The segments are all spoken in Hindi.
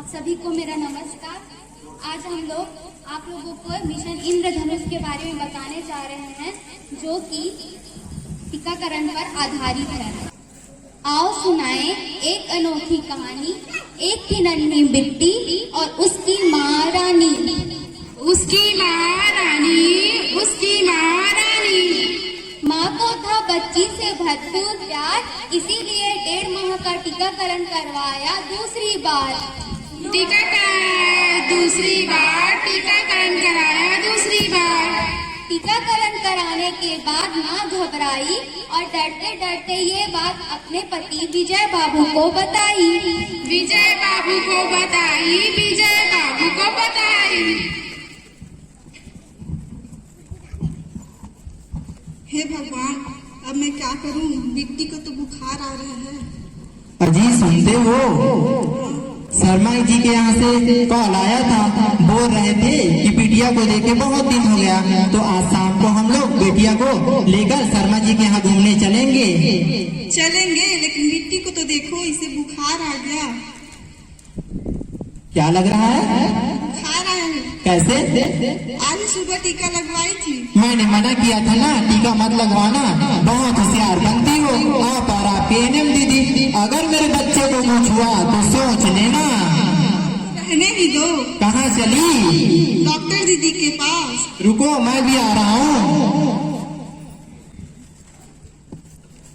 आप सभी को मेरा नमस्कार। आज हम लोग आप लोगों को मिशन इंद्रधनुष के बारे में बताने जा रहे हैं, जो कि टीकाकरण पर आधारित है। आओ सुनाएं एक अनोखी कहानी। एक थी नन्ही बिट्टी और उसकी माँ रानी। माँ को था बच्ची से भरपूर प्यार, इसीलिए 1.5 माह का टीकाकरण करवाया दूसरी बार। टीकाकरण कराने के बाद माँ घबराई और डरते डरते ये बात अपने पति विजय बाबू को बताई। हे भगवान, अब मैं क्या करूं? बिट्टी को तो बुखार आ रहा है। अजी सुनते हो, शर्मा जी के यहाँ से कॉल आया था। बोल रहे थे कि बिटिया को देखे बहुत दिन हो गया, तो आज शाम को हम लोग बिटिया को लेकर शर्मा जी के यहाँ घूमने चलेंगे। लेकिन बिट्टी को तो देखो, इसे बुखार आ गया। क्या लग रहा है? बुखार आया है। कैसे? आज सुबह टीका लगवाई थी। मैंने मना किया था ना, टीका मत लगवाना। बहुत होशियार बनती हो आप और आपकी एनएम दीदी। अगर मेरे बच्चे को कुछ हुआ तो सोच लेना। रहने ही दो। कहाँ चली? डॉक्टर दीदी के पास। रुको, मैं भी आ रहा हूँ।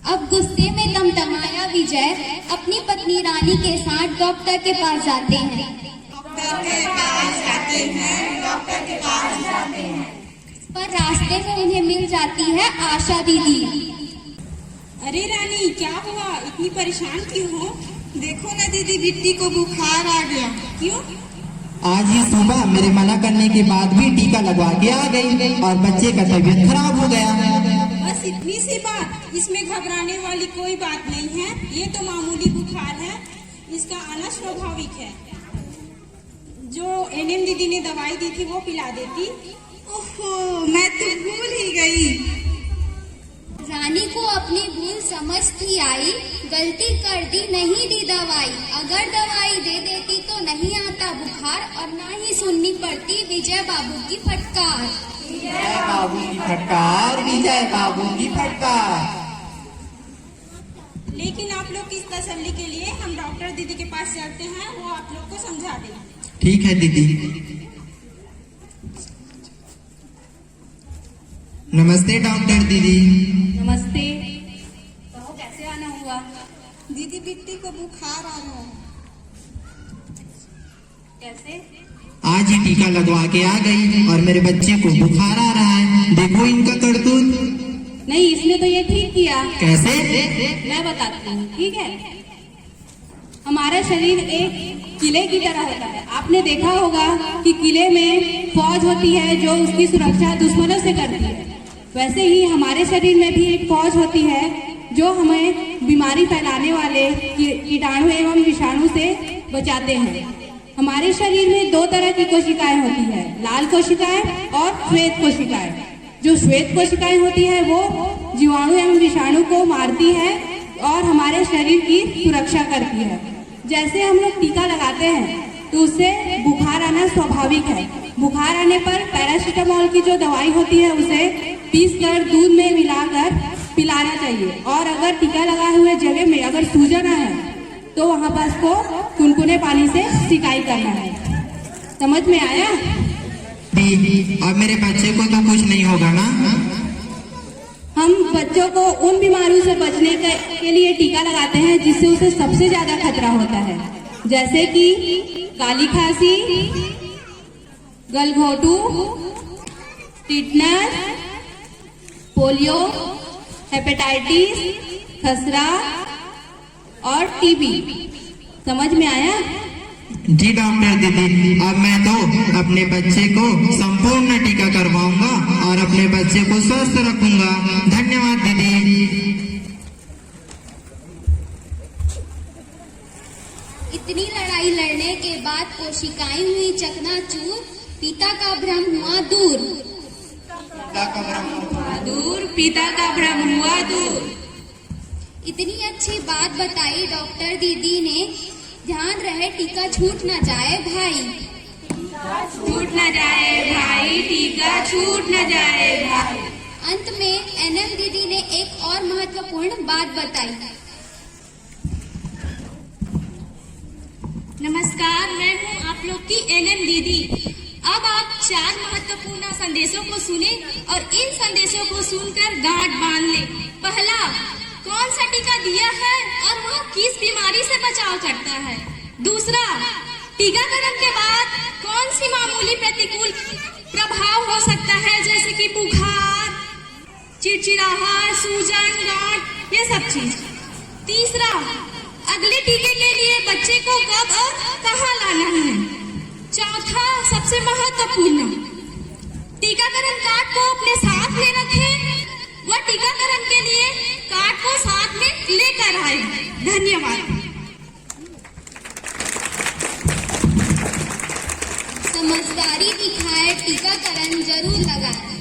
अब गुस्से में तमतमाया विजय अपनी पत्नी रानी के साथ डॉक्टर के पास जाते हैं। पर रास्ते में उन्हें मिल जाती है आशा दीदी। अरे रानी, क्या हुआ? इतनी परेशान क्यों हो? देखो ना दीदी, बिट्टी को बुखार आ गया। क्यों? आज ही सुबह मेरे मना करने के बाद भी टीका लगवा के आ गई और बच्चे का तबीयत खराब हो गया। बस इतनी सी बात, इसमें घबराने वाली कोई बात नहीं है। ये तो मामूली बुखार है, इसका आना स्वाभाविक है। जो एनएम दीदी ने दवाई दी थी वो पिला देती। ओहो, मैं तो भूल ही गई। रानी को अपनी भूल समझती आई, गलती कर दी, नहीं दी दवाई। अगर दवाई दे देती तो नहीं आता बुखार और ना ही सुननी पड़ती विजय बाबू की फटकार। विजय बाबू की फटकार, विजय बाबू की फटकार। लेकिन आप लोग की तसल्ली के लिए हम डॉक्टर दीदी के पास चलते हैं, वो आप लोग को समझा देगा। ठीक है दीदी। नमस्ते डॉक्टर दीदी। नमस्ते। कहो कैसे आना हुआ? दीदी, बिट्टी को बुखार आ रहा है। कैसे? आज ही टीका लगवा के आ गई और मेरे बच्चे को बुखार आ रहा है। देखो इनका करतूत। नहीं, इसने तो ये ठीक किया। कैसे? मैं बताती हूँ, ठीक है। हमारा शरीर एक किले की तरह होता है। आपने देखा होगा कि किले में फौज होती है जो उसकी सुरक्षा दुश्मनों से करती है। वैसे ही हमारे शरीर में भी एक फौज होती है जो हमें बीमारी फैलाने वाले कीटाणु एवं विषाणु से बचाते हैं। हमारे शरीर में 2 तरह की कोशिकाएं होती है, लाल कोशिकाएं और श्वेत कोशिकाएं। जो श्वेत कोशिकाएं होती है वो जीवाणु एवं विषाणु को मारती है और हमारे शरीर की सुरक्षा करती है। जैसे हम लोग टीका लगाते हैं तो उससे बुखार आना स्वाभाविक है। बुखार आने पर पैरासीटामोल की जो दवाई होती है उसे पीसकर दूध में मिलाकर पिलाना चाहिए। और अगर टीका लगाए हुए जगह में अगर सूजन है तो वहाँ पर उसको कुनकुने पानी से सिकाई करना है। समझ में आया? अब मेरे बच्चे को तो कुछ नहीं होगा ना? हम बच्चों को उन बीमारियों से बचने के लिए टीका लगाते हैं जिससे उसे सबसे ज्यादा खतरा होता है, जैसे कि काली खांसी, गलघोटू, टिटनस, पोलियो, हेपेटाइटिस, खसरा और टीबी। समझ में आया? जी डॉक्टर दीदी, अब मैं तो अपने बच्चे को संपूर्ण टीका करवाऊंगा और अपने बच्चे को स्वस्थ रखूंगा। धन्यवाद दीदी। इतनी लड़ाई लड़ने के बाद कोशिकाएं हुई चकनाचूर, पिता का भ्रम हुआ दूर। पिता का भ्रम हुआ दूर। इतनी अच्छी बात बताई डॉक्टर दीदी ने ध्यान रहे टीका छूट न जाए भाई। छूट न जाए भाई, टीका छूट न जाए भाई। अंत में एनएम दीदी ने एक और महत्वपूर्ण बात बताई। नमस्कार, मैं हूँ आप लोग की एनएम दीदी। अब आप 4 महत्वपूर्ण संदेशों को सुने और इन संदेशों को सुनकर गांठ बांध ले। पहला, कौन सा टीका दिया है और वह किस बीमारी से बचाव करता है। दूसरा, टीकाकरण के बाद कौन सी मामूली प्रतिकूल प्रभाव हो सकता है, जैसे कि बुखार, चिड़चिड़ाहट, सूजन, गांठ, ये सब चीज। तीसरा, अगले टीके के लिए बच्चे को कब और कहाँ लाना है। चौथा, सबसे महत्वपूर्ण, टीकाकरण कार्ड को अपने साथ में रखें व टीकाकरण के लिए कार्ड को साथ में लेकर आए। धन्यवाद। समझदारी दिखाए, टीकाकरण जरूर लगाएं।